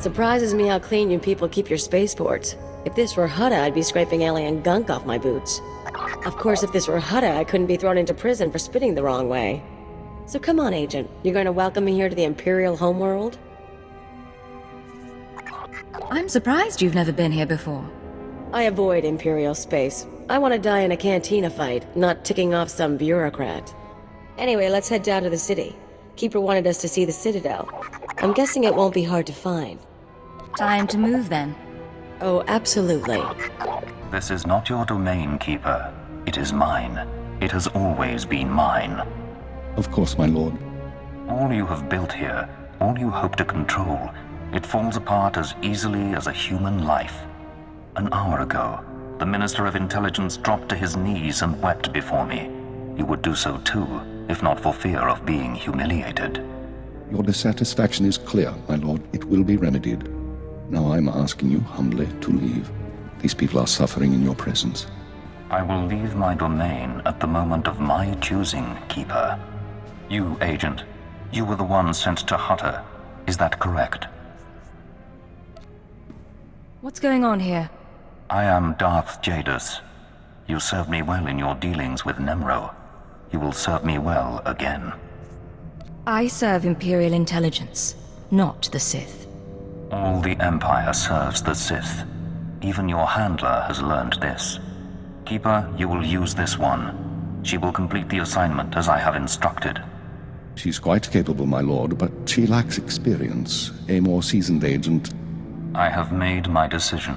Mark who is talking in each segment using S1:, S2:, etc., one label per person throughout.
S1: Surprises me how clean you people keep your spaceports. If this were Hutta, I'd be scraping alien gunk off my boots. Of course, if this were Hutta, I couldn't be thrown into prison for spitting the wrong way. So come on, Agent. You're going to welcome me here to the Imperial homeworld?
S2: I'm surprised you've never been here before.
S1: I avoid Imperial space. I want to die in a cantina fight, not ticking off some bureaucrat. Anyway, let's head down to the city. Keeper wanted us to see the Citadel. I'm guessing it won't be hard to find.
S2: Time to move, then.
S1: Oh, absolutely.
S3: This is not your domain, Keeper. It is mine. It has always been mine.
S4: Of course, my lord.
S3: All you have built here, all you hope to control, it falls apart as easily as a human life. An hour ago, the Minister of Intelligence dropped to his knees and wept before me. He would do so too, if not for fear of being humiliated.
S4: Your dissatisfaction is clear, my lord. It will be remedied. Now I'm asking you humbly to leave. These people are suffering in your presence.
S3: I will leave my domain at the moment of my choosing, Keeper. You, Agent, you were the one sent to Hutta. Is that correct?
S2: What's going on here?
S3: I am Darth Jadus. You served me well in your dealings with Nemro. You will serve me well again.
S2: I serve Imperial Intelligence, not the Sith.
S3: All the Empire serves the Sith. Even your handler has learned this. Keeper, you will use this one. She will complete the assignment as I have instructed.
S4: She's quite capable, my lord, but she lacks experience. A more seasoned agent...
S3: I have made my decision.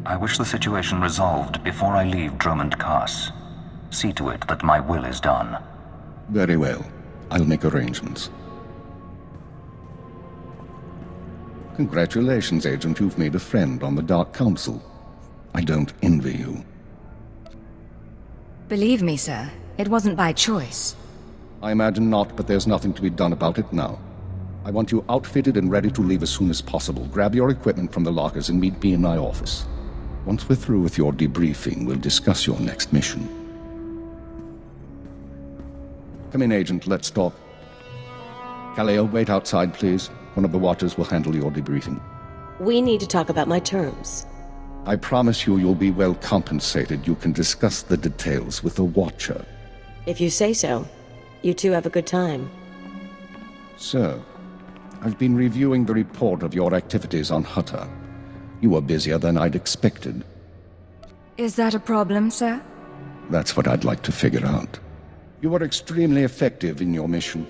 S3: I wish the situation resolved before I leave Dromund Kaas. See to it that my will is done.
S4: Very well. I'll make arrangements. Congratulations, Agent. You've made a friend on the Dark Council. I don't envy you.
S2: Believe me, sir, it wasn't by choice.
S4: I imagine not, but there's nothing to be done about it now. I want you outfitted and ready to leave as soon as possible. Grab your equipment from the lockers and meet me in my office. Once we're through with your debriefing, we'll discuss your next mission. Come in, Agent. Let's talk. Kaleo, wait outside, please. One of the watchers will handle your debriefing.
S1: We need to talk about my terms.
S4: I promise you'll be well compensated. You can discuss the details with the watcher.
S1: If you say so. You two have a good time.
S4: Sir, I've been reviewing the report of your activities on Hutta. You were busier than I'd expected.
S2: Is that a problem, sir?
S4: That's what I'd like to figure out. You were extremely effective in your mission,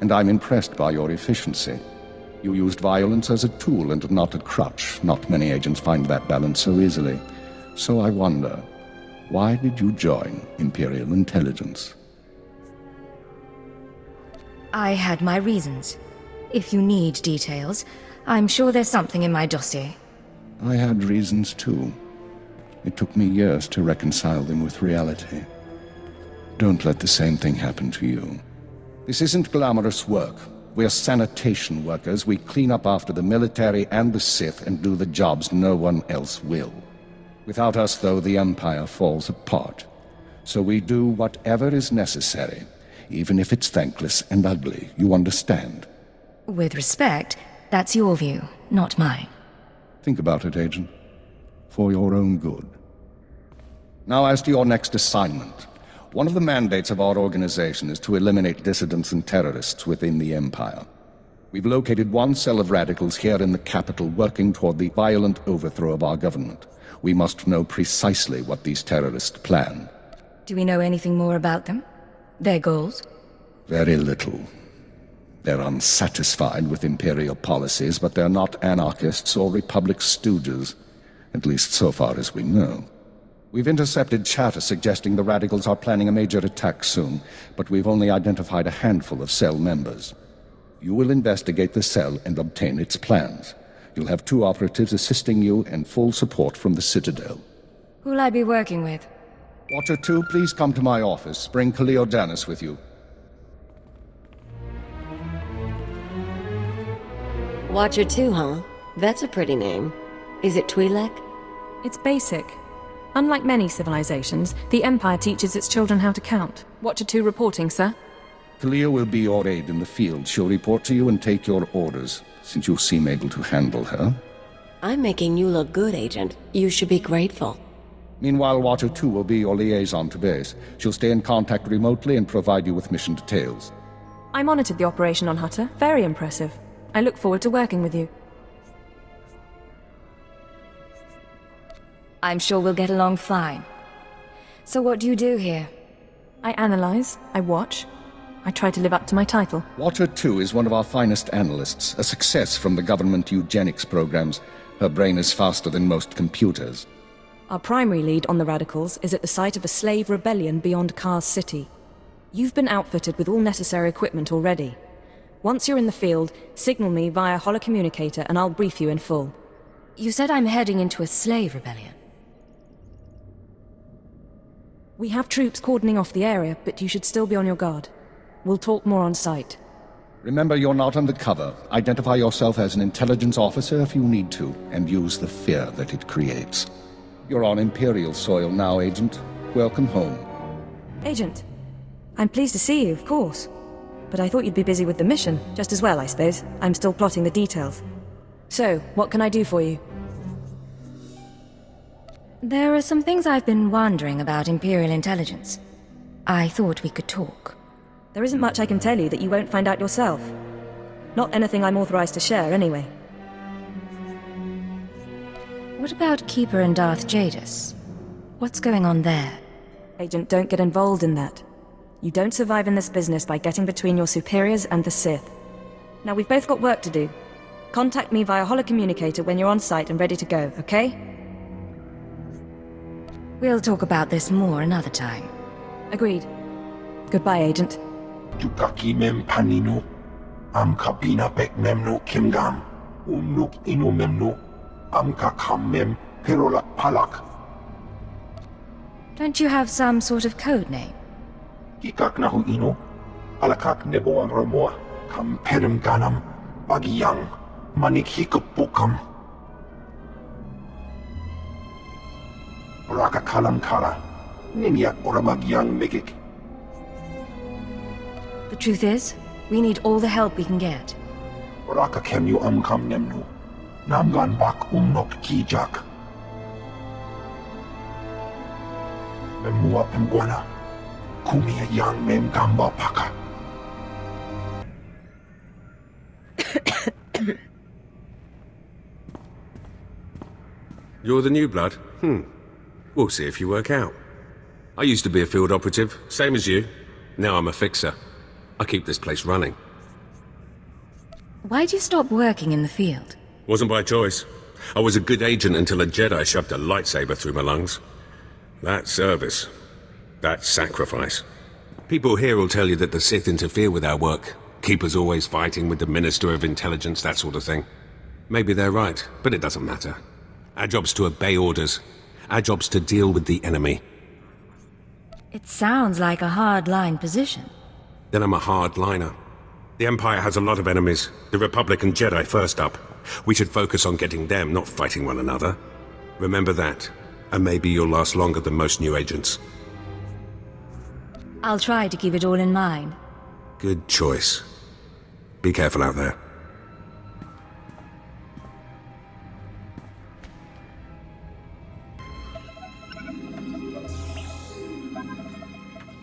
S4: and I'm impressed by your efficiency. You used violence as a tool and not a crutch. Not many agents find that balance so easily. So I wonder, why did you join Imperial Intelligence?
S2: I had my reasons. If you need details, I'm sure there's something in my dossier.
S4: I had reasons too. It took me years to reconcile them with reality. Don't let the same thing happen to you. This isn't glamorous work. We're sanitation workers. We clean up after the military and the Sith and do the jobs no one else will. Without us, though, the Empire falls apart. So we do whatever is necessary, even if it's thankless and ugly. You understand?
S2: With respect, that's your view, not mine.
S4: Think about it, Agent. For your own good. Now, as to your next assignment. One of the mandates of our organization is to eliminate dissidents and terrorists within the Empire. We've located one cell of radicals here in the capital working toward the violent overthrow of our government. We must know precisely what these terrorists plan.
S2: Do we know anything more about them? Their goals?
S4: Very little. They're unsatisfied with Imperial policies, but they're not anarchists or Republic stooges. At least so far as we know. We've intercepted chatter suggesting the radicals are planning a major attack soon, but we've only identified a handful of cell members. You will investigate the cell and obtain its plans. You'll have 2 operatives assisting you and full support from the Citadel.
S2: Who'll I be working with?
S4: Watcher 2, please come to my office. Bring Darth with you.
S1: Watcher 2, huh? That's a pretty name. Is it Twi'lek?
S5: It's basic. Unlike many civilizations, the Empire teaches its children how to count. Watcher 2 reporting, sir.
S4: Kalia will be your aide in the field. She'll report to you and take your orders, since you seem able to handle her.
S1: I'm making you look good, Agent. You should be grateful.
S4: Meanwhile, Water 2 will be your liaison to base. She'll stay in contact remotely and provide you with mission details.
S5: I monitored the operation on Hutter. Very impressive. I look forward to working with you.
S2: I'm sure we'll get along fine. So what do you do here?
S5: I analyze, I watch, I try to live up to my title.
S4: Water 2 is one of our finest analysts, a success from the government eugenics programs. Her brain is faster than most computers.
S5: Our primary lead on the radicals is at the site of a slave rebellion beyond Kaas City. You've been outfitted with all necessary equipment already. Once you're in the field, signal me via holocommunicator and I'll brief you in full.
S2: You said I'm heading into a slave rebellion.
S5: We have troops cordoning off the area, but you should still be on your guard. We'll talk more on site.
S4: Remember, you're not undercover. Identify yourself as an intelligence officer if you need to, and use the fear that it creates. You're on Imperial soil now, Agent. Welcome home.
S5: Agent, I'm pleased to see you, of course. But I thought you'd be busy with the mission, just as well, I suppose. I'm still plotting the details. So, what can I do for you?
S2: There are some things I've been wondering about Imperial intelligence. I thought we could talk.
S5: There isn't much I can tell you that you won't find out yourself. Not anything I'm authorized to share, anyway.
S2: What about Keeper and Darth Jadus? What's going on there?
S5: Agent, don't get involved in that. You don't survive in this business by getting between your superiors and the Sith. Now, we've both got work to do. Contact me via holocommunicator when you're on site and ready to go, okay?
S2: We'll talk about this more another time.
S5: Agreed. Goodbye, Agent.
S6: Tukaki mem panino, am kabina pek memno kimgam, unuk ino memno, am kakam mem perolak palak.
S2: Don't you have some sort of code name?
S6: Kikak nahu ino, alakak nebo ang ramoa, kam perem ganam, bagiyang, manik hikupukam. Raka kalam kala, ninyak oramagyang megik.
S2: The truth is, we need all the help we can get.
S6: Raka kemyu amkam nemnu, namgan bak umnok kijak. Memua pemguana, kumia yang mem gamba paka.
S7: You're the new blood? We'll see if you work out. I used to be a field operative, same as you. Now I'm a fixer. I keep this place running.
S2: Why'd you stop working in the field?
S7: Wasn't by choice. I was a good agent until a Jedi shoved a lightsaber through my lungs. That's service. That's sacrifice. People here will tell you that the Sith interfere with our work. Keep us always fighting with the Minister of Intelligence, that sort of thing. Maybe they're right, but it doesn't matter. Our job's to obey orders. Our job's to deal with the enemy.
S2: It sounds like a hard-line position.
S7: Then I'm a hard-liner. The Empire has a lot of enemies. The Republic and Jedi first up. We should focus on getting them, not fighting one another. Remember that, and maybe you'll last longer than most new agents.
S2: I'll try to keep it all in mind.
S7: Good choice. Be careful out there.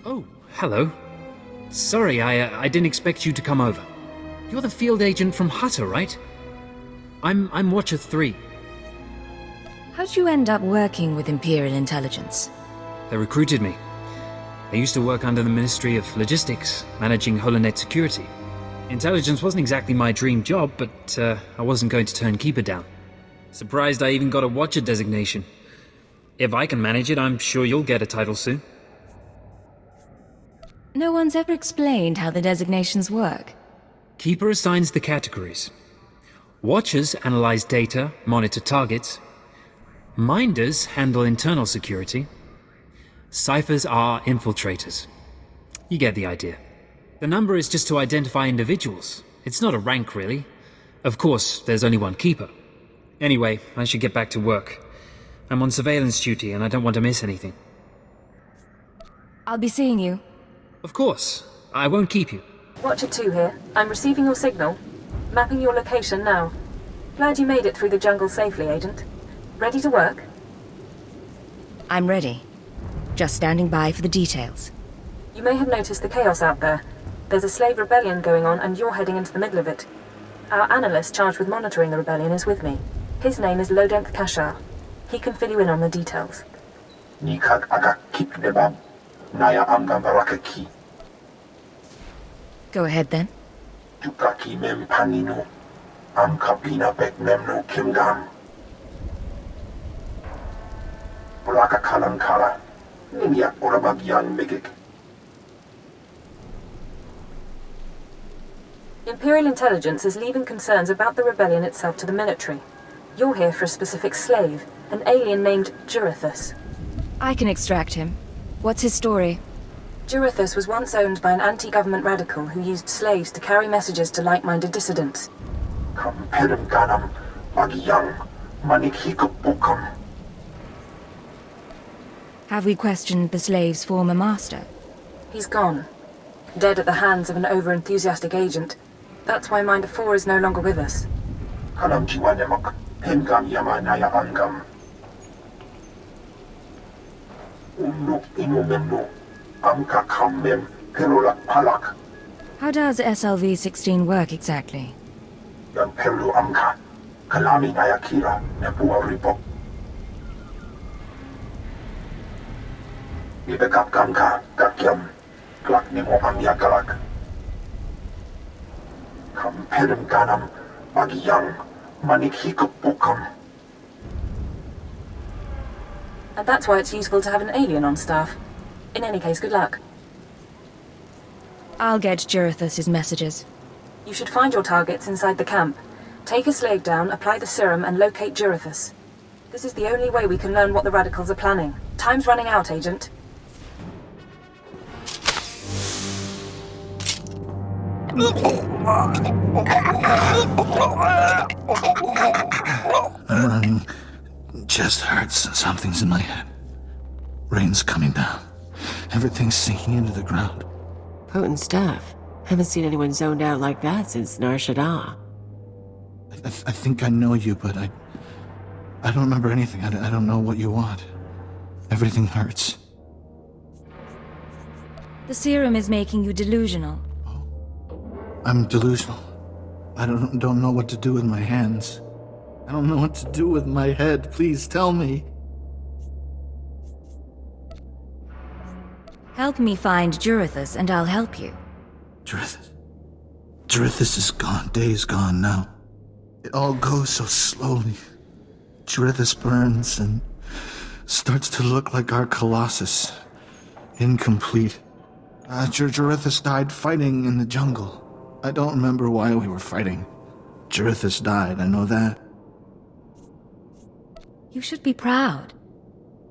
S8: Oh, hello. Sorry, I didn't expect you to come over. You're the field agent from Hutter, right? I'm Watcher 3.
S2: How'd you end up working with Imperial Intelligence?
S8: They recruited me. I used to work under the Ministry of Logistics, managing holonet security. Intelligence wasn't exactly my dream job, but I wasn't going to turn Keeper down. Surprised I even got a Watcher designation. If I can manage it, I'm sure you'll get a title soon.
S2: No one's ever explained how the designations work.
S8: Keeper assigns the categories. Watchers analyze data, monitor targets. Minders handle internal security. Ciphers are infiltrators. You get the idea. The number is just to identify individuals. It's not a rank, really. Of course, there's only one Keeper. Anyway, I should get back to work. I'm on surveillance duty and I don't want to miss anything.
S2: I'll be seeing you.
S8: Of course. I won't keep you.
S5: Watcher 2 here. I'm receiving your signal. Mapping your location now. Glad you made it through the jungle safely, Agent. Ready to work?
S2: I'm ready. Just standing by for the details.
S5: You may have noticed the chaos out there. There's a slave rebellion going on and you're heading into the middle of it. Our analyst charged with monitoring the rebellion is with me. His name is Dromund Kaas. He can fill you in on the details.
S6: Nikak agak kip debab. Naya amgam barakaki.
S2: Go ahead then.
S6: Tukaki mem panino. Am kabina bek memno kimgam. Bulaka kalan kala. Nimyak orabagian megik.
S5: Imperial Intelligence is leaving concerns about the rebellion itself to the military. You're here for a specific slave, an alien named Jurithus.
S2: I can extract him. What's his story?
S5: Jurithus was once owned by an anti-government radical who used slaves to carry messages to like-minded dissidents.
S6: Kamperim ganam. Magiyang. Manik hikupukam.
S2: Have we questioned the slave's former master?
S5: He's gone. Dead at the hands of an over-enthusiastic agent. That's why Minder 4 is no longer with us.
S6: Kanam jiwanemak. Hemgam yama naya angam. Unuk inumemno. Amka kammem. Perolak palak.
S2: How does SLV-16 work exactly?
S6: Yang perlu amka. Kalami naya kira. Nebua ribok. Ibekap kamka. Kakyam. Klak nemo amya galak. Kamperim ganam. Magiyang. Manik hikupukam.
S5: And that's why it's useful to have an alien on staff. In any case, good luck.
S2: I'll get Jurithus' messages.
S5: You should find your targets inside the camp. Take a slave down, apply the serum, and locate Jurithus. This is the only way we can learn what the radicals are planning. Time's running out, Agent.
S9: I'm running. Chest hurts and something's in my head. Rain's coming down. Everything's sinking into the ground.
S1: Potent stuff. Haven't seen anyone zoned out like that since Nar Shaddaa.
S9: I think I know you, but I don't remember anything. I don't know what you want. Everything hurts.
S2: The serum is making you delusional.
S9: I'm delusional. I don't know what to do with my hands. I don't know what to do with my head. Please tell me.
S2: Help me find Jurithus and I'll help you.
S9: Jurithus is gone. Day's gone now. It all goes so slowly. Jurithus burns and starts to look like our Colossus. Incomplete. Jurithus died fighting in the jungle. I don't remember why we were fighting. Jurithus died, I know that.
S2: You should be proud.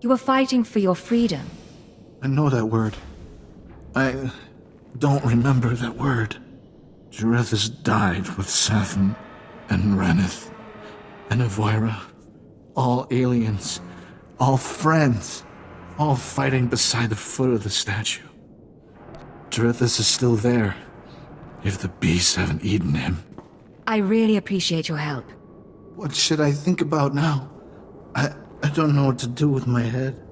S2: You were fighting for your freedom.
S9: I know that word. I don't remember that word. Jurithus died with Sathan and Reneth and Avoira. All aliens. All friends. All fighting beside the foot of the statue. Jurithus is still there. If the beasts haven't eaten him.
S2: I really appreciate your help.
S9: What should I think about now? I don't know what to do with my head.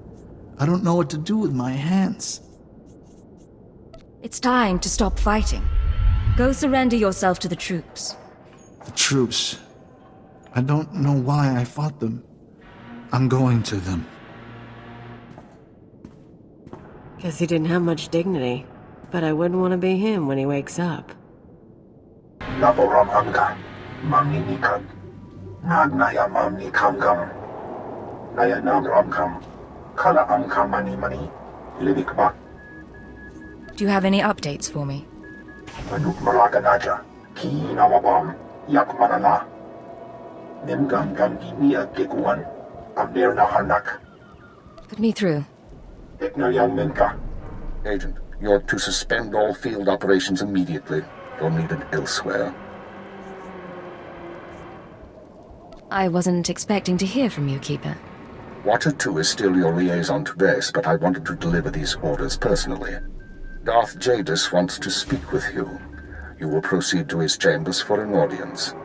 S9: I don't know what to do with my hands.
S2: It's time to stop fighting. Go surrender yourself to the troops.
S9: The troops. I don't know why I fought them. I'm going to them.
S1: Guess he didn't have much dignity. But I wouldn't want to be him when he wakes up.
S6: Laboram amka. Mamni nikad. Nagnaya mamni kamgam. Naya nam ramkam. Kala amka mani. Libikbak.
S2: Do you have any updates for me?
S6: Manuk malaganaja. Ki nawabam. Yak manala. Nemgam gamginia gekuan. Amir nahanak.
S2: Put me through.
S6: Ekna yang menka.
S4: Agent, you're to suspend all field operations immediately. You're needed elsewhere.
S2: I wasn't expecting to hear from you, Keeper.
S4: Watcher 2 is still your liaison to base, but I wanted to deliver these orders personally. Darth Jadus wants to speak with you. You will proceed to his chambers for an audience.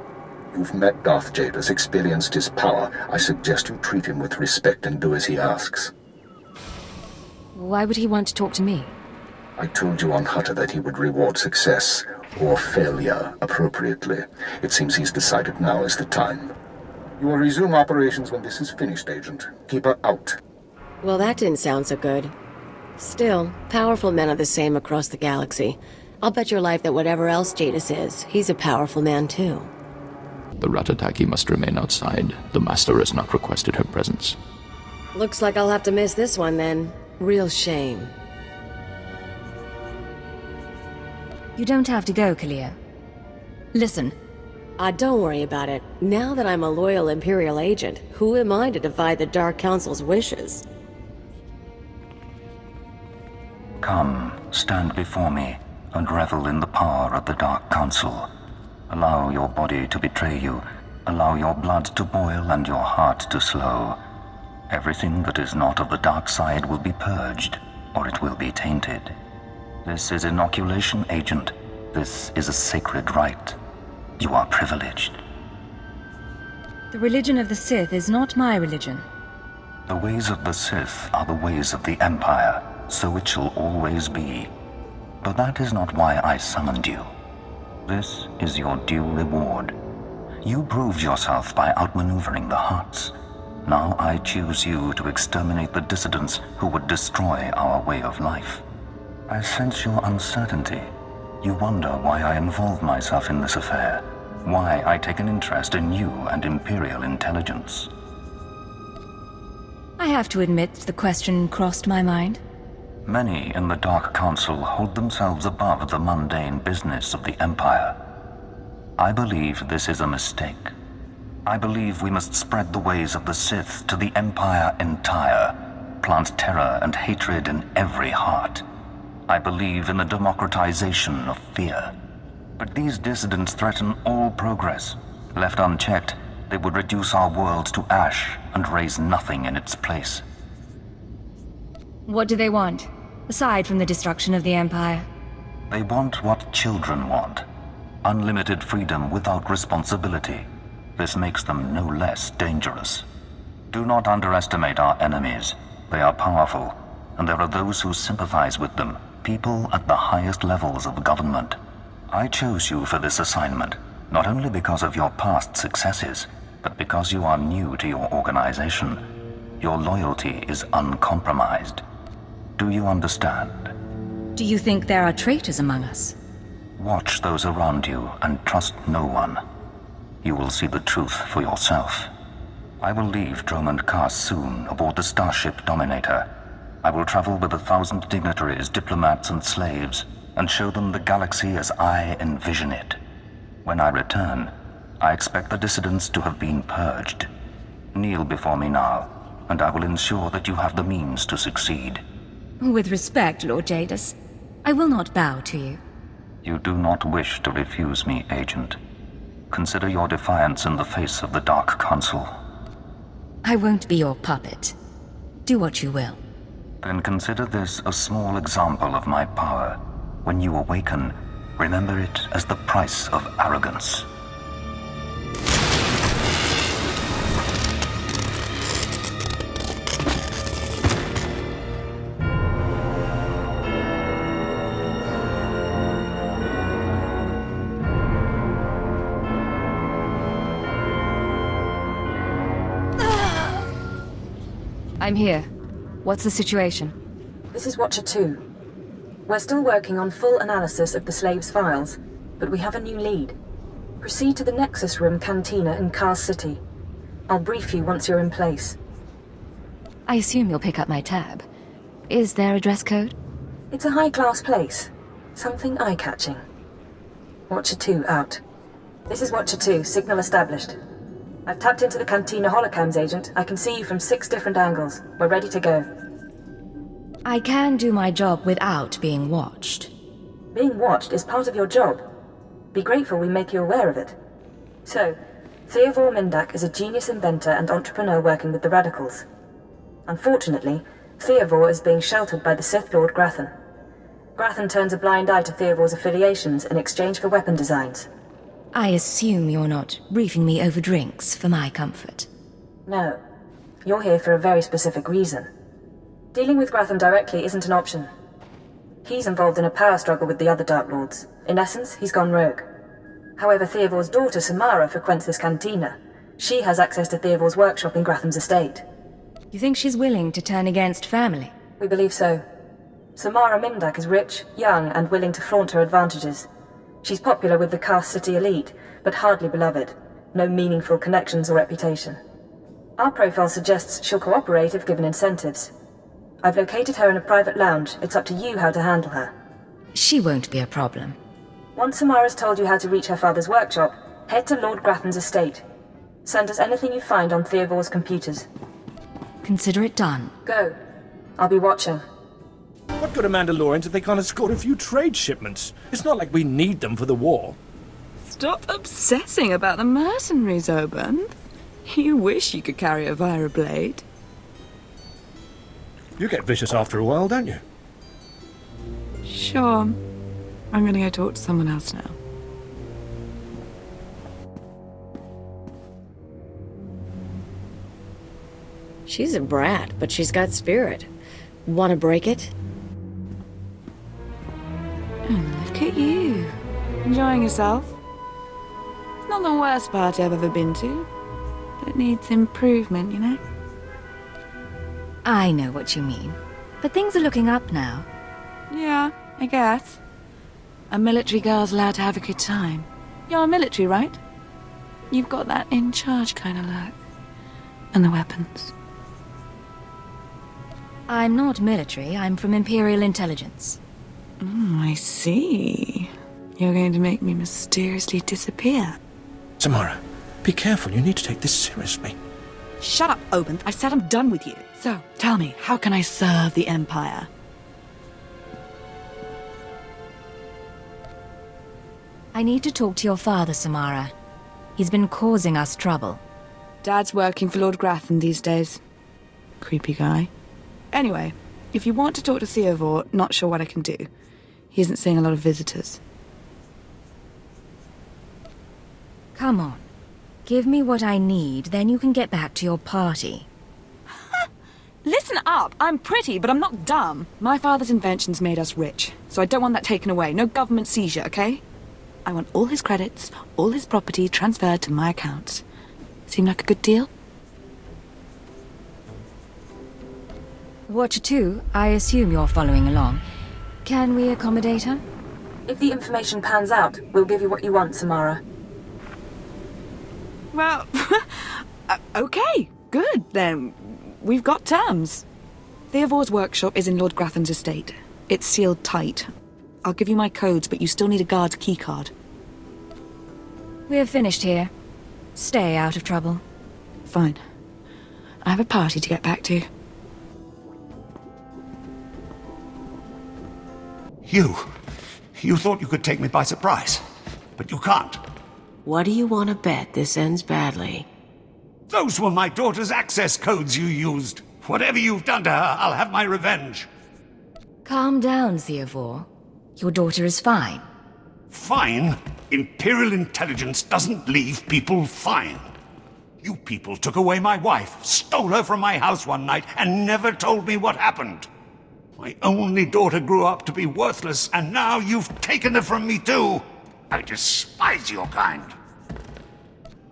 S4: You've met Darth Jadus, experienced his power. I suggest you treat him with respect and do as he asks.
S2: Why would he want to talk to me?
S4: I told you on Hutta that he would reward success, or failure, appropriately. It seems he's decided now is the time. You will resume operations when this is finished, Agent. Keep her out.
S1: Well, that didn't sound so good. Still, powerful men are the same across the galaxy. I'll bet your life that whatever else Jadus is, he's a powerful man too.
S10: The Ratataki must remain outside. The Master has not requested her presence.
S1: Looks like I'll have to miss this one then. Real shame.
S2: You don't have to go, Kalia. Listen.
S1: Don't worry about it. Now that I'm a loyal Imperial agent, who am I to defy the Dark Council's wishes?
S3: Come, stand before me, and revel in the power of the Dark Council. Allow your body to betray you. Allow your blood to boil and your heart to slow. Everything that is not of the dark side will be purged, or it will be tainted. This is inoculation, Agent. This is a sacred rite. You are privileged.
S2: The religion of the Sith is not my religion.
S3: The ways of the Sith are the ways of the Empire, so it shall always be. But that is not why I summoned you. This is your due reward. You proved yourself by outmaneuvering the Hutts. Now I choose you to exterminate the dissidents who would destroy our way of life. I sense your uncertainty. You wonder why I involve myself in this affair, why I take an interest in you and Imperial intelligence.
S2: I have to admit the question crossed my mind.
S3: Many in the Dark Council hold themselves above the mundane business of the Empire. I believe this is a mistake. I believe we must spread the ways of the Sith to the Empire entire, plant terror and hatred in every heart. I believe in the democratization of fear. But these dissidents threaten all progress. Left unchecked, they would reduce our world to ash and raise nothing in its place.
S2: What do they want, aside from the destruction of the Empire?
S3: They want what children want. Unlimited freedom without responsibility. This makes them no less dangerous. Do not underestimate our enemies. They are powerful, and there are those who sympathize with them, people at the highest levels of government. I chose you for this assignment, not only because of your past successes, but because you are new to your organization. Your loyalty is uncompromised. Do you understand?
S2: Do you think there are traitors among us?
S3: Watch those around you and trust no one. You will see the truth for yourself. I will leave Dromund Kaas soon aboard the starship Dominator. I will travel with 1,000 dignitaries, diplomats, and slaves, and show them the galaxy as I envision it. When I return, I expect the dissidents to have been purged. Kneel before me now, and I will ensure that you have the means to succeed.
S2: With respect, Lord Jadus, I will not bow to you.
S3: You do not wish to refuse me, Agent. Consider your defiance in the face of the Dark Council.
S2: I won't be your puppet. Do what you will.
S3: Then consider this a small example of my power. When you awaken, remember it as the price of arrogance.
S2: I'm here. What's the situation?
S5: This is Watcher 2. We're still working on full analysis of the slave's files, but we have a new lead. Proceed to the Nexus Room Cantina in Kaas City. I'll brief you once you're in place.
S2: I assume you'll pick up my tab. Is there a dress code?
S5: It's a high-class place. Something eye-catching. Watcher 2 out. This is Watcher 2, signal established. I've tapped into the Cantina holocams, Agent. I can see you from 6 different angles. We're ready to go.
S2: I can do my job without being watched.
S5: Being watched is part of your job. Be grateful we make you aware of it. So, Theovor Mindak is a genius inventor and entrepreneur working with the Radicals. Unfortunately, Theovor is being sheltered by the Sith Lord Grathan. Grathan turns a blind eye to Theovor's affiliations in exchange for weapon designs.
S2: I assume you're not briefing me over drinks for my comfort.
S5: No. You're here for a very specific reason. Dealing with Grathan directly isn't an option. He's involved in a power struggle with the other Dark Lords. In essence, he's gone rogue. However, Theovor's daughter Samara frequents this cantina. She has access to Theovor's workshop in Grathan's estate.
S2: You think she's willing to turn against family?
S5: We believe so. Samara Mindak is rich, young, and willing to flaunt her advantages. She's popular with the Kaas City elite, but hardly beloved. No meaningful connections or reputation. Our profile suggests she'll cooperate if given incentives. I've located her in a private lounge. It's up to you how to handle her.
S2: She won't be a problem.
S5: Once Samara's told you how to reach her father's workshop, head to Lord Grathan's estate. Send us anything you find on Theovor's computers.
S2: Consider it done.
S5: Go. I'll be watching.
S11: What good are Mandalorians if they can't escort a few trade shipments? It's not like we need them for the war.
S12: Stop obsessing about the mercenaries, Oban. You wish you could carry a Vira blade.
S11: You get vicious after a while, don't you?
S12: Sure. I'm gonna go talk to someone else now.
S1: She's a brat, but she's got spirit. Want to break it?
S12: Oh, look at you. Enjoying yourself? It's not the worst party I've ever been to. But it needs improvement, you know?
S2: I know what you mean. But things are looking up now.
S12: Yeah, I guess. A military girl's allowed to have a good time. You're military, right? You've got that in charge kind of look. And the weapons.
S2: I'm not military, I'm from Imperial Intelligence.
S12: I see. You're going to make me mysteriously disappear.
S11: Samara, be careful. You need to take this seriously.
S12: Shut up, Oban. I said I'm done with you. So, tell me, how can I serve the Empire?
S2: I need to talk to your father, Samara. He's been causing us trouble.
S12: Dad's working for Lord Grathan these days. Creepy guy. Anyway, if you want to talk to Theovor, not sure what I can do. He isn't seeing a lot of visitors.
S2: Come on. Give me what I need, then you can get back to your party.
S12: Listen up! I'm pretty, but I'm not dumb. My father's inventions made us rich, so I don't want that taken away. No government seizure, okay? I want all his credits, all his property transferred to my accounts. Seem like a good deal?
S2: Watcher 2, I assume you're following along. Can we accommodate her?
S5: If the information pans out, we'll give you what you want, Samara.
S12: Well, okay, good, then. We've got terms. Theovor's workshop is in Lord Grathan's estate. It's sealed tight. I'll give you my codes, but you still need a guard's keycard.
S2: We're finished here. Stay out of trouble.
S12: Fine. I have a party to get back to.
S6: You thought you could take me by surprise, but you can't.
S1: What do you want to bet this ends badly?
S6: Those were my daughter's access codes you used. Whatever you've done to her, I'll have my revenge.
S2: Calm down, Theovor. Your daughter is fine.
S6: Fine? Imperial Intelligence doesn't leave people fine. You people took away my wife, stole her from my house one night, and never told me what happened. My only daughter grew up to be worthless, and now you've taken her from me too. I despise your kind.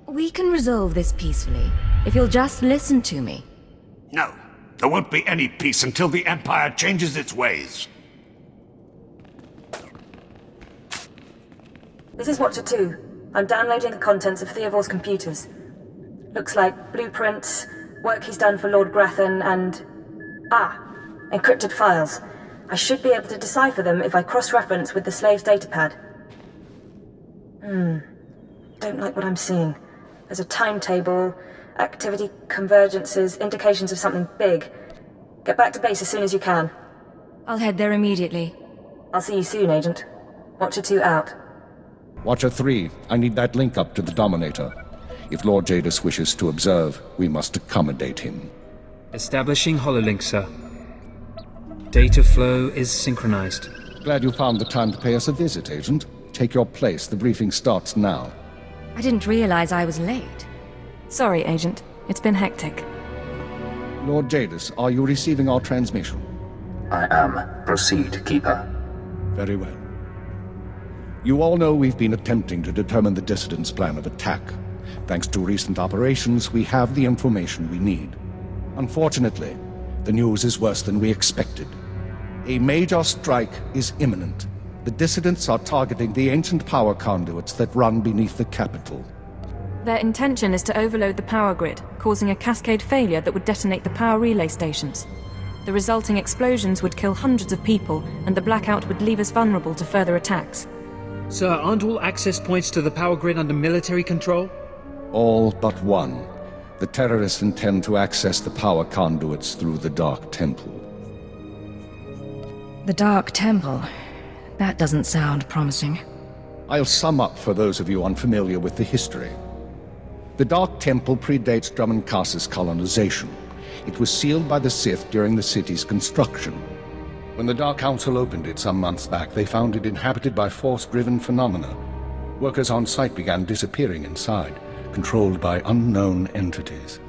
S2: We can resolve this peacefully, if you'll just listen to me.
S6: No, there won't be any peace until the Empire changes its ways.
S5: This is Watcher 2. I'm downloading the contents of Theovor's computers. Looks like blueprints, work he's done for Lord Grathan, and... encrypted files. I should be able to decipher them if I cross-reference with the slave's datapad. Don't like what I'm seeing. There's a timetable, activity convergences, indications of something big. Get back to base as soon as you can.
S2: I'll head there immediately.
S5: I'll see you soon, Agent. Watcher 2 out.
S4: Watcher 3, I need that link up to the Dominator. If Lord Jadus wishes to observe, we must accommodate him.
S8: Establishing hololink, sir. Data flow is synchronized.
S4: Glad you found the time to pay us a visit, Agent. Take your place. The briefing starts now.
S2: I didn't realize I was late.
S5: Sorry, Agent. It's been hectic.
S4: Lord Jadus, are you receiving our transmission?
S3: I am. Proceed, Keeper.
S4: Very well. You all know we've been attempting to determine the Dissidents' plan of attack. Thanks to recent operations, we have the information we need. Unfortunately, the news is worse than we expected. A major strike is imminent. The Dissidents are targeting the ancient power conduits that run beneath the capital.
S5: Their intention is to overload the power grid, causing a cascade failure that would detonate the power relay stations. The resulting explosions would kill hundreds of people, and the blackout would leave us vulnerable to further attacks.
S8: Sir, aren't all access points to the power grid under military control?
S4: All but one. The terrorists intend to access the power conduits through the Dark Temple.
S2: The Dark Temple. That doesn't sound promising.
S4: I'll sum up for those of you unfamiliar with the history. The Dark Temple predates Dromund Kaas's colonization. It was sealed by the Sith during the city's construction. When the Dark Council opened it some months back, they found it inhabited by force-driven phenomena. Workers on site began disappearing inside, controlled by unknown entities.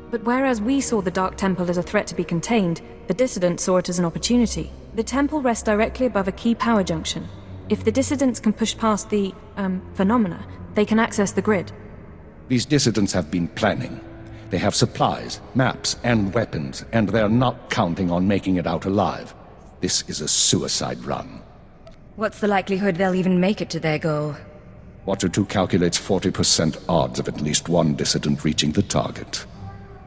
S5: But whereas we saw the Dark Temple as a threat to be contained, the Dissidents saw it as an opportunity. The temple rests directly above a key power junction. If the Dissidents can push past the, phenomena, they can access the grid.
S4: These Dissidents have been planning. They have supplies, maps, and weapons, and they're not counting on making it out alive. This is a suicide run.
S2: What's the likelihood they'll even make it to their goal?
S4: Watcher 2 calculates 40% odds of at least one dissident reaching the target.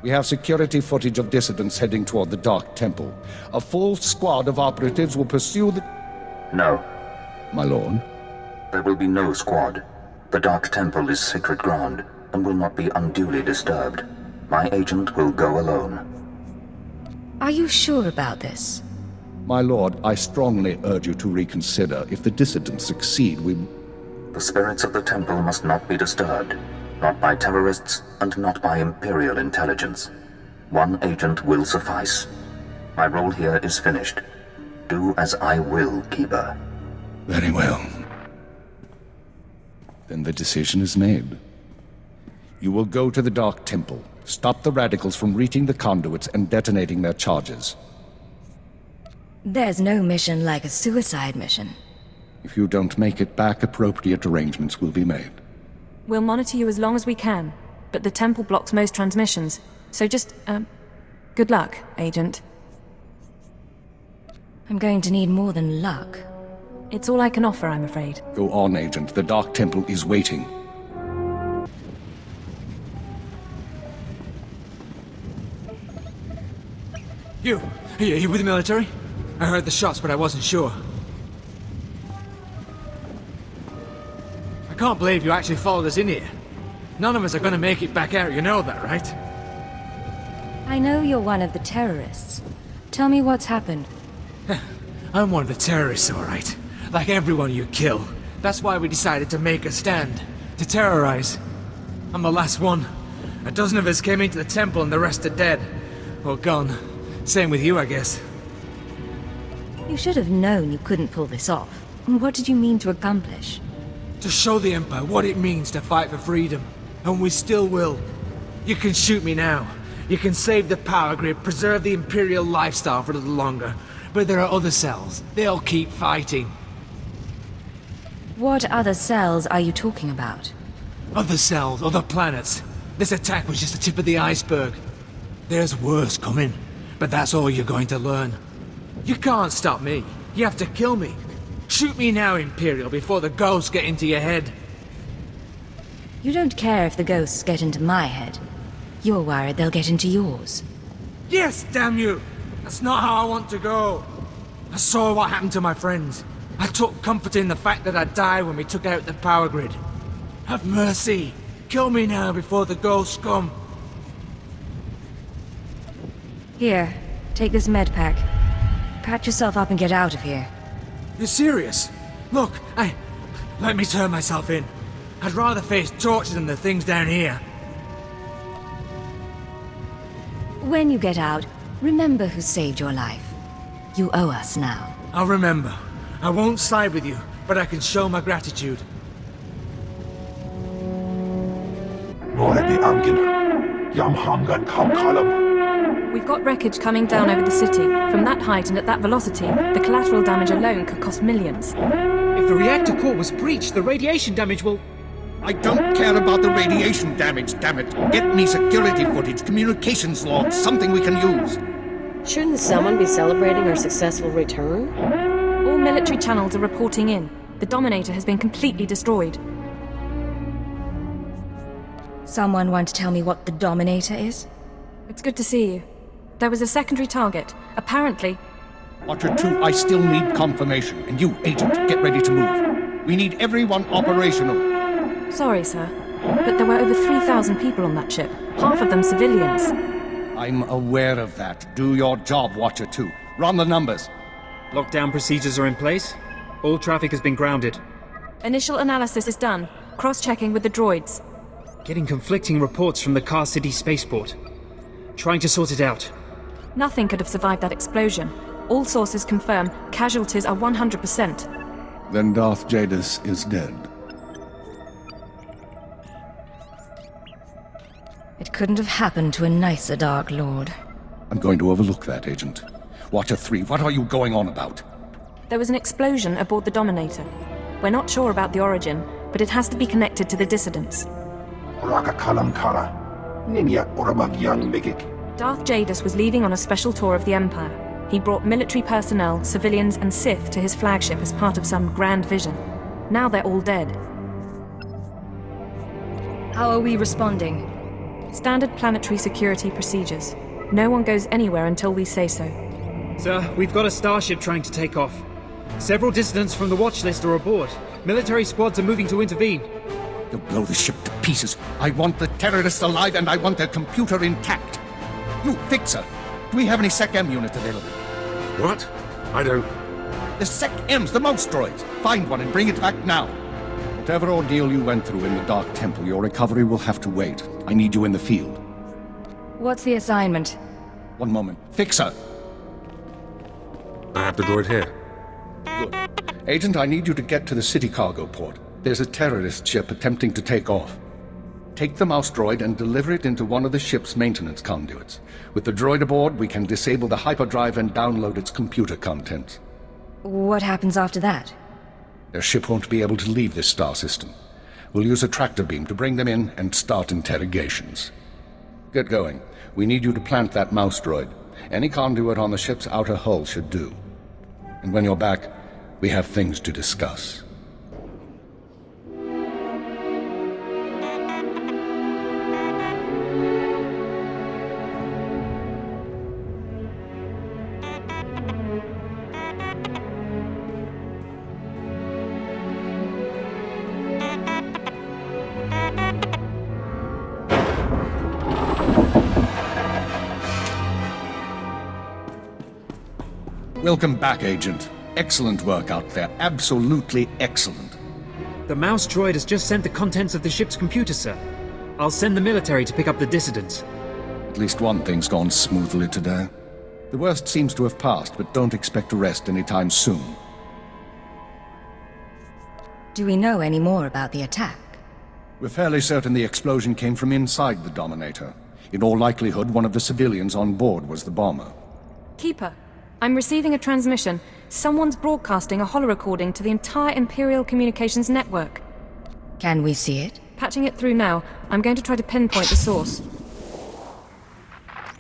S4: We have security footage of dissidents heading toward the Dark Temple. A full squad of operatives will pursue the...
S3: No.
S4: My lord?
S3: There will be no squad. The Dark Temple is sacred ground and will not be unduly disturbed. My agent will go alone.
S2: Are you sure about this?
S4: My lord, I strongly urge you to reconsider. If the dissidents succeed, we...
S3: The spirits of the temple must not be disturbed. Not by terrorists, and not by Imperial intelligence. One agent will suffice. My role here is finished. Do as I will, Keeper.
S4: Very well. Then the decision is made. You will go to the Dark Temple, stop the radicals from reaching the conduits and detonating their charges.
S2: There's no mission like a suicide mission.
S4: If you don't make it back, appropriate arrangements will be made.
S5: We'll monitor you as long as we can, but the temple blocks most transmissions, so just, good luck, Agent.
S2: I'm going to need more than luck.
S5: It's all I can offer, I'm afraid.
S4: Go on, Agent. The Dark Temple is waiting.
S13: You with the military? I heard the shots, but I wasn't sure. I can't believe you actually followed us in here. None of us are gonna make it back out, you know that, right?
S2: I know you're one of the terrorists. Tell me what's happened.
S13: I'm one of the terrorists, all right. Like everyone you kill. That's why we decided to make a stand. To terrorize. I'm the last one. A dozen of us came into the temple and the rest are dead. Or gone. Same with you, I guess.
S2: You should have known you couldn't pull this off. What did you mean to accomplish?
S13: To show the Empire what it means to fight for freedom. And we still will. You can shoot me now. You can save the power grid, preserve the Imperial lifestyle for a little longer. But there are other cells. They'll keep fighting.
S2: What other cells are you talking about?
S13: Other cells, other planets. This attack was just the tip of the iceberg. There's worse coming. But that's all you're going to learn. You can't stop me. You have to kill me. Shoot me now, Imperial, before the ghosts get into your head.
S2: You don't care if the ghosts get into my head. You're worried they'll get into yours.
S13: Yes, damn you! That's not how I want to go. I saw what happened to my friends. I took comfort in the fact that I died when we took out the power grid. Have mercy. Kill me now before the ghosts come.
S2: Here, take this med pack. Patch yourself up and get out of here.
S13: You're serious? Look, let me turn myself in. I'd rather face torture than the things down here.
S2: When you get out, remember who saved your life. You owe us now.
S13: I'll remember. I won't side with you, but I can show my gratitude.
S5: We've got wreckage coming down over the city. From that height and at that velocity, the collateral damage alone could cost millions.
S8: If the reactor core was breached, the radiation damage will...
S4: I don't care about the radiation damage, damn it. Get me security footage, communications logs, something we can use.
S1: Shouldn't someone be celebrating our successful return?
S5: All military channels are reporting in. The Dominator has been completely destroyed.
S2: Someone want to tell me what the Dominator is?
S5: It's good to see you. There was a secondary target. Apparently...
S4: Watcher 2, I still need confirmation. And you, Agent, get ready to move. We need everyone operational.
S5: Sorry, sir. But there were over 3,000 people on that ship. Half of them civilians.
S4: I'm aware of that. Do your job, Watcher 2. Run the numbers.
S8: Lockdown procedures are in place. All traffic has been grounded.
S5: Initial analysis is done. Cross-checking with the droids.
S8: Getting conflicting reports from the Kaas City spaceport. Trying to sort it out.
S5: Nothing could have survived that explosion. All sources confirm casualties are 100%.
S4: Then Darth Jadus is dead.
S2: It couldn't have happened to a nicer Dark Lord.
S4: I'm going to overlook that, Agent. Watcher 3, what are you going on about?
S5: There was an explosion aboard the Dominator. We're not sure about the origin, but it has to be connected to the dissidents. Darth Jadus was leaving on a special tour of the Empire. He brought military personnel, civilians, and Sith to his flagship as part of some grand vision. Now they're all dead.
S2: How are we responding?
S5: Standard planetary security procedures. No one goes anywhere until we say so.
S8: Sir, we've got a starship trying to take off. Several dissidents from the watch list are aboard. Military squads are moving to intervene.
S4: You'll blow the ship to pieces. I want the terrorists alive and I want their computer intact. You, Fixer, do we have any Sec-M units available?
S7: What? I don't...
S4: The Sec-Ms, the mouse droids. Find one and bring it back now. Whatever ordeal you went through in the Dark Temple, your recovery will have to wait. I need you in the field.
S2: What's the assignment?
S4: One moment. Fixer!
S7: I have the droid here.
S4: Good. Agent, I need you to get to the city cargo port. There's a terrorist ship attempting to take off. Take the mouse droid and deliver it into one of the ship's maintenance conduits. With the droid aboard, we can disable the hyperdrive and download its computer contents.
S2: What happens after that?
S4: Their ship won't be able to leave this star system. We'll use a tractor beam to bring them in and start interrogations. Get going. We need you to plant that mouse droid. Any conduit on the ship's outer hull should do. And when you're back, we have things to discuss. Welcome back, Agent. Excellent work out there. Absolutely excellent.
S8: The mouse droid has just sent the contents of the ship's computer, sir. I'll send the military to pick up the dissidents.
S4: At least one thing's gone smoothly today. The worst seems to have passed, but don't expect to rest anytime soon.
S2: Do we know any more about the attack?
S4: We're fairly certain the explosion came from inside the Dominator. In all likelihood, one of the civilians on board was the bomber.
S5: Keeper, I'm receiving a transmission. Someone's broadcasting a holo-recording to the entire Imperial Communications network.
S2: Can we see it?
S5: Patching it through now. I'm going to try to pinpoint the source.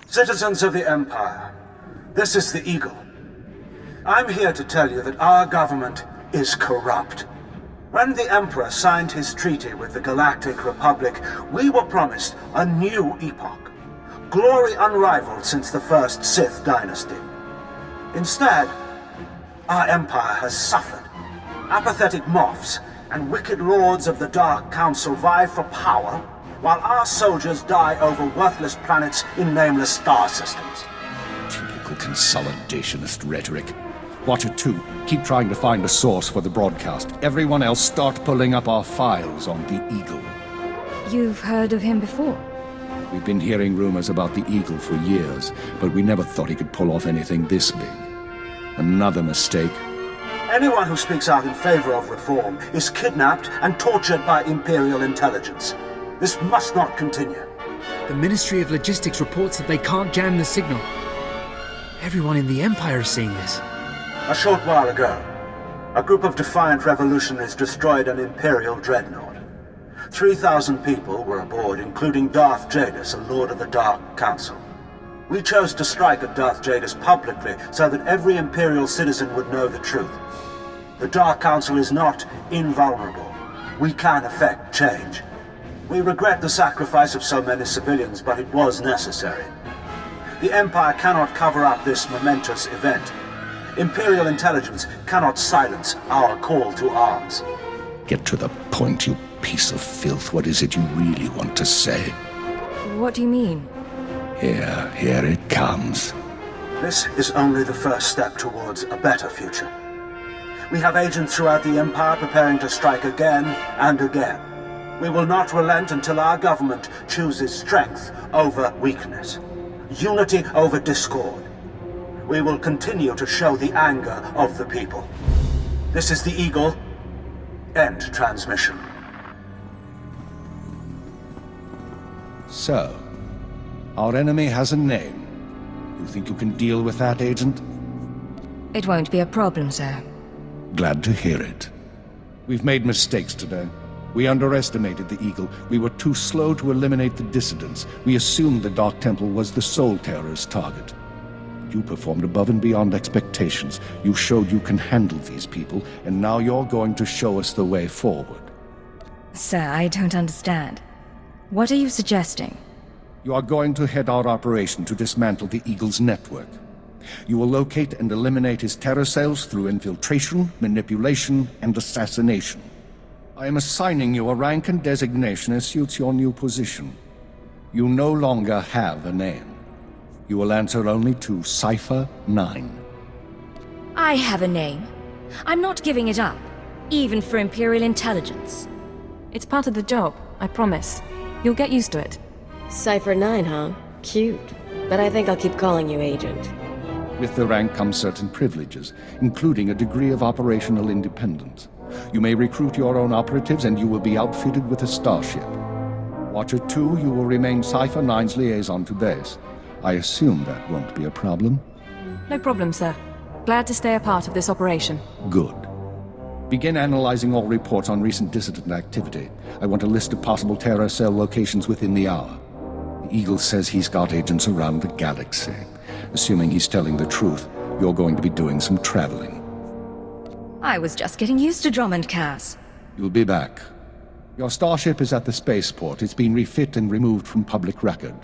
S14: Citizens of the Empire, this is the Eagle. I'm here to tell you that our government is corrupt. When the Emperor signed his treaty with the Galactic Republic, we were promised a new epoch. Glory unrivaled since the first Sith dynasty. Instead, our empire has suffered. Apathetic moffs and wicked lords of the Dark Council vie for power, while our soldiers die over worthless planets in nameless star systems.
S4: Typical consolidationist rhetoric. Watcher 2, keep trying to find a source for the broadcast. Everyone else start pulling up our files on the Eagle.
S2: You've heard of him before?
S4: We've been hearing rumors about the Eagle for years, but we never thought he could pull off anything this big. Another mistake.
S14: Anyone who speaks out in favor of reform is kidnapped and tortured by Imperial intelligence. This must not continue.
S8: The Ministry of Logistics reports that they can't jam the signal. Everyone in the Empire is seeing this.
S14: A short while ago, a group of defiant revolutionaries destroyed an Imperial dreadnought. 3,000 people were aboard, including Darth Jadus, a Lord of the Dark Council. We chose to strike at Darth Jadus publicly so that every Imperial citizen would know the truth. The Dark Council is not invulnerable. We can effect change. We regret the sacrifice of so many civilians, but it was necessary. The Empire cannot cover up this momentous event. Imperial intelligence cannot silence our call to arms.
S4: Get to the point, you piece of filth. What is it you really want to say?
S2: What do you mean?
S4: Here it comes.
S14: This is only the first step towards a better future. We have agents throughout the Empire preparing to strike again and again. We will not relent until our government chooses strength over weakness, unity over discord. We will continue to show the anger of the people. This is the Eagle. End transmission.
S4: So, our enemy has a name. You think you can deal with that, Agent?
S2: It won't be a problem, sir.
S4: Glad to hear it. We've made mistakes today. We underestimated the Eagle. We were too slow to eliminate the dissidents. We assumed the Dark Temple was the sole terrorist target. You performed above and beyond expectations. You showed you can handle these people, and now you're going to show us the way forward.
S2: Sir, I don't understand. What are you suggesting?
S4: You are going to head our operation to dismantle the Eagle's network. You will locate and eliminate his terror cells through infiltration, manipulation, and assassination. I am assigning you a rank and designation as suits your new position. You no longer have a name. You will answer only to Cipher 9.
S2: I have a name. I'm not giving it up, even for Imperial intelligence.
S5: It's part of the job, I promise. You'll get used to it.
S1: Cipher 9, huh? Cute. But I think I'll keep calling you Agent.
S4: With the rank comes certain privileges, including a degree of operational independence. You may recruit your own operatives, and you will be outfitted with a starship. Watcher 2, you will remain Cipher 9's liaison to base. I assume that won't be a problem?
S5: No problem, sir. Glad to stay a part of this operation.
S4: Good. Begin analyzing all reports on recent dissident activity. I want a list of possible terror cell locations within the hour. The Eagle says he's got agents around the galaxy. Assuming he's telling the truth, you're going to be doing some traveling.
S2: I was just getting used to Dromund Kaas.
S4: You'll be back. Your starship is at the spaceport. It's been refit and removed from public record.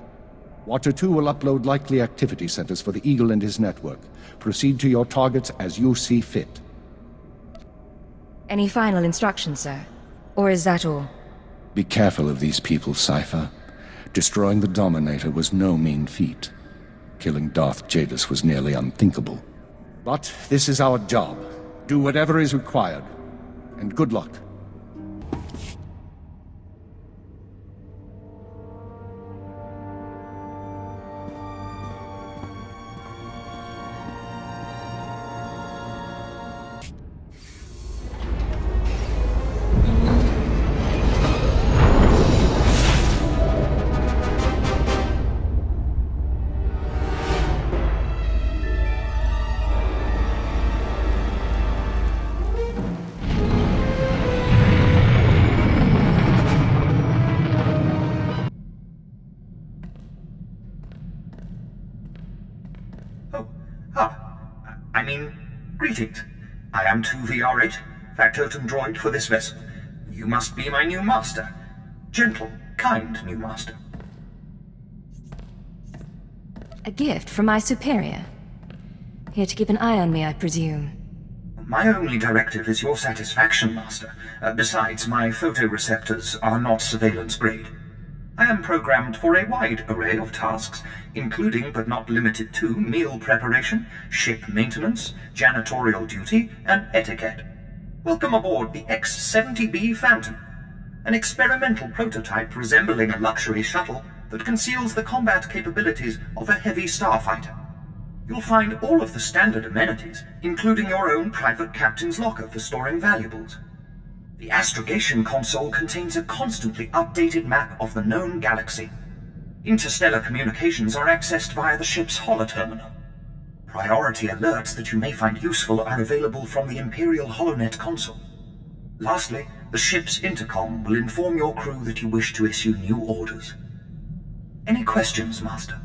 S4: Watcher 2 will upload likely activity centers for the Eagle and his network. Proceed to your targets as you see fit.
S2: Any final instructions, sir? Or is that all?
S4: Be careful of these people, Cipher. Destroying the Dominator was no mean feat. Killing Darth Jadus was nearly unthinkable. But this is our job. Do whatever is required. And good luck.
S15: Greetings. I am 2VR8, factotum droid for this vessel. You must be my new master. Gentle, kind new master.
S2: A gift from my superior. Here to keep an eye on me, I presume.
S15: My only directive is your satisfaction, master. Besides, my photoreceptors are not surveillance grade. I am programmed for a wide array of tasks, including but not limited to meal preparation, ship maintenance, janitorial duty, and etiquette. Welcome aboard the X-70B Phantom, an experimental prototype resembling a luxury shuttle that conceals the combat capabilities of a heavy starfighter. You'll find all of the standard amenities, including your own private captain's locker for storing valuables. The astrogation console contains a constantly updated map of the known galaxy. Interstellar communications are accessed via the ship's holoterminal. Priority alerts that you may find useful are available from the Imperial HoloNet console. Lastly, the ship's intercom will inform your crew that you wish to issue new orders. Any questions, Master?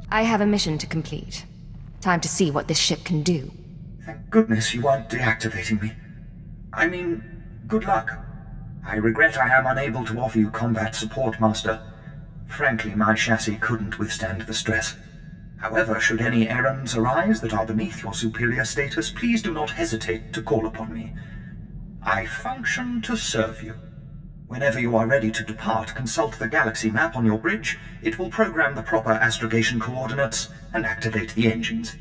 S2: I have a mission to complete. Time to see what this ship can do.
S15: Thank goodness you aren't deactivating me. I mean, good luck. I regret I am unable to offer you combat support, Master. Frankly, my chassis couldn't withstand the stress. However, should any errands arise that are beneath your superior status, please do not hesitate to call upon me. I function to serve you. Whenever you are ready to depart, consult the galaxy map on your bridge. It will program the proper astrogation coordinates and activate the engines.